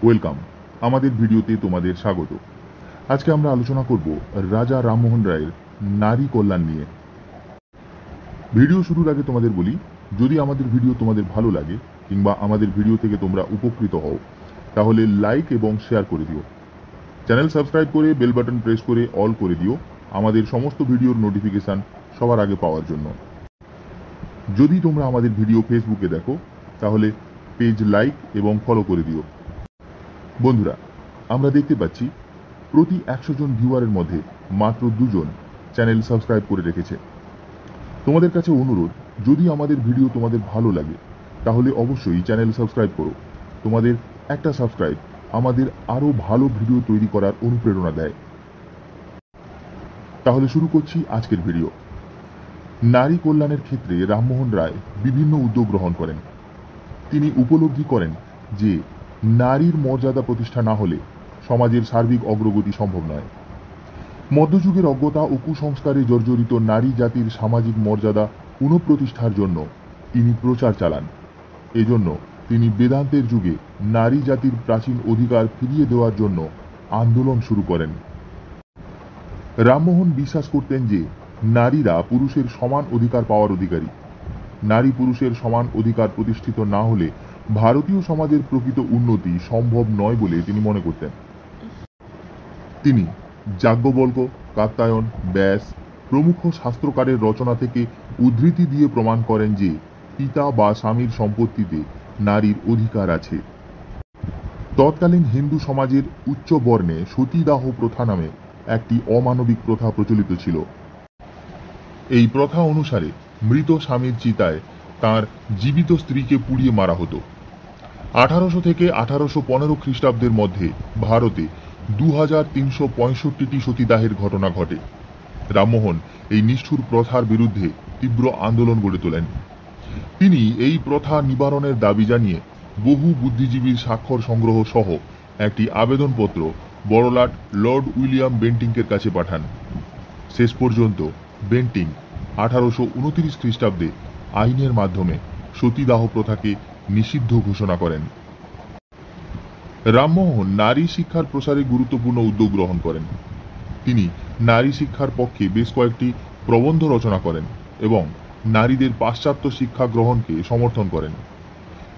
Welcome, আমাদের ভিডিওতে তোমাদের স্বাগত। আজকে আমরা আলোচনা করব রাজা রামমোহন রায়ের নারী কল্যাণ নিয়ে। ভিডিও শুরুর আগে তোমাদের বলি, যদি আমাদের ভিডিও তোমাদের ভালো লাগে কিংবা আমাদের ভিডিও থেকে তোমরা উপকৃত হও, তাহলে লাইক এবং শেয়ার করে দিও। চ্যানেল সাবস্ক্রাইব করে বেল বাটন প্রেস করে অল করে দিও আমাদের সমস্ত ভিডিওর নোটিফিকেশন সবার আগে পাওয়ার জন্য। যদি তোমরা আমাদের ভিডিও ফেসবুকে দেখো, তাহলে পেজ লাইক এবং ফলো করে দিও। বন্ধুরা, আমরা দেখতে পাচ্ছি প্রতি 100 জন ভিউয়ারের মধ্যে মাত্র 2 জন চ্যানেল সাবস্ক্রাইব করে রেখেছে। তোমাদের কাছে অনুরোধ, যদি আমাদের ভিডিও তোমাদের ভালো লাগে তাহলে অবশ্যই চ্যানেল সাবস্ক্রাইব করো। তোমাদের একটা সাবস্ক্রাইব আমাদের আরও ভালো ভিডিও তৈরি করার অনুপ্রেরণা দেয়। তাহলে শুরু করছি আজকের ভিডিও। নারী কল্যাণের ক্ষেত্রে রামমোহন রায় বিভিন্ন উদ্যোগ গ্রহণ করেন। তিনি উপলব্ধি করেন যে নারীর মর্যাদা প্রতিষ্ঠা না হলে সমাজের সার্বিক অগ্রগতি সম্ভব নয়। মধ্যযুগের অজ্ঞতা ও কুসংস্কারে জর্জরিত নারী জাতির সামাজিক মর্যাদা পুনঃপ্রতিষ্ঠার জন্য তিনি প্রচার চালান। এজন্য তিনি বেদান্তের যুগে নারী জাতির প্রাচীন অধিকার ফিরিয়ে দেওয়ার জন্য আন্দোলন শুরু করেন। রামমোহন বিশ্বাস করতেন যে নারীরা পুরুষের সমান অধিকার পাওয়ার অধিকারী। নারী পুরুষের সমান অধিকার প্রতিষ্ঠিত না হলে ভারতীয় সমাজের প্রকৃত উন্নতি সম্ভব নয় বলে তিনি মনে করতেন। তিনি যাজ্ঞবল্ক্য, কাত্যায়ন, ব্যাস প্রমুখ শাস্ত্রকারের রচনা থেকে উদ্ধৃতি দিয়ে প্রমাণ করেন যে পিতা বা স্বামীর সম্পত্তিতে নারীর অধিকার আছে। তৎকালীন হিন্দু সমাজের উচ্চ বর্ণে সতীদাহ প্রথা নামে একটি অমানবিক প্রথা প্রচলিত ছিল। এই প্রথা অনুসারে মৃত স্বামীর চিতায় তার জীবিত স্ত্রীকে পুড়িয়ে মারা হতো। 1800 থেকে 1815 খ্রিস্টাব্দের মধ্যে ভারতে 2365টি সতীদাহের ঘটনা ঘটে। রামমোহন এই নিষ্ঠুর প্রথার বিরুদ্ধে তীব্র আন্দোলন গড়ে তোলেন। তিনি এই প্রথা নিবারণের দাবি জানিয়ে বহু বুদ্ধিজীবীর স্বাক্ষর সংগ্রহ সহ একটি আবেদনপত্র বড়লাট লর্ড উইলিয়াম বেন্টিংকের কাছে পাঠান। শেষ পর্যন্ত বেন্টিং 1829 খ্রিস্টাব্দে আইনের মাধ্যমে সতীদাহ প্রথাকে নিষিদ্ধ ঘোষণা করেন। রামমোহন নারী শিক্ষার প্রসারে গুরুত্বপূর্ণ উদ্যোগ গ্রহণ করেন। তিনি নারী শিক্ষার পক্ষে বেশ কয়েকটি প্রবন্ধ রচনা করেন এবং নারীদের পাশ্চাত্য শিক্ষা গ্রহণকে সমর্থন করেন।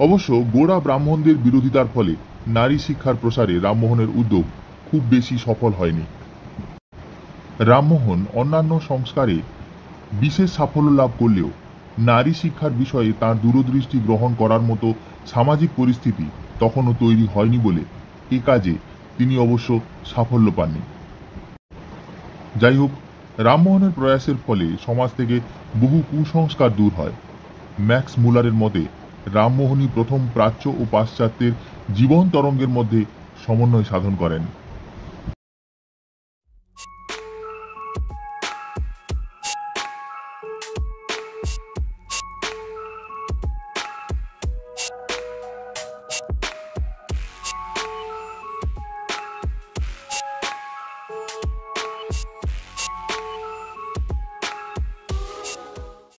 অবশ্য গোড়া ব্রাহ্মণদের বিরোধিতার ফলে নারী শিক্ষার প্রসারে রামমোহনের উদ্যোগ খুব বেশি সফল হয়নি। রামমোহন অন্যান্য সংস্কারে বিশেষ সাফল্য লাভ করলেও নারী শিক্ষার বিষয়ে তার দূরদৃষ্টি গ্রহণ করার মতো সামাজিক পরিস্থিতি তখনও তৈরি হয়নি বলে এ কাজে তিনি অবশ্য সাফল্য পাননি। যাই হোক, রামমোহনের প্রয়াসের ফলে সমাজ থেকে বহু কুসংস্কার দূর হয়। ম্যাক্স মুলারের মতে রামমোহনই প্রথম প্রাচ্য ও পাশ্চাত্যের জীবন তরঙ্গের মধ্যে সমন্বয় সাধন করেন।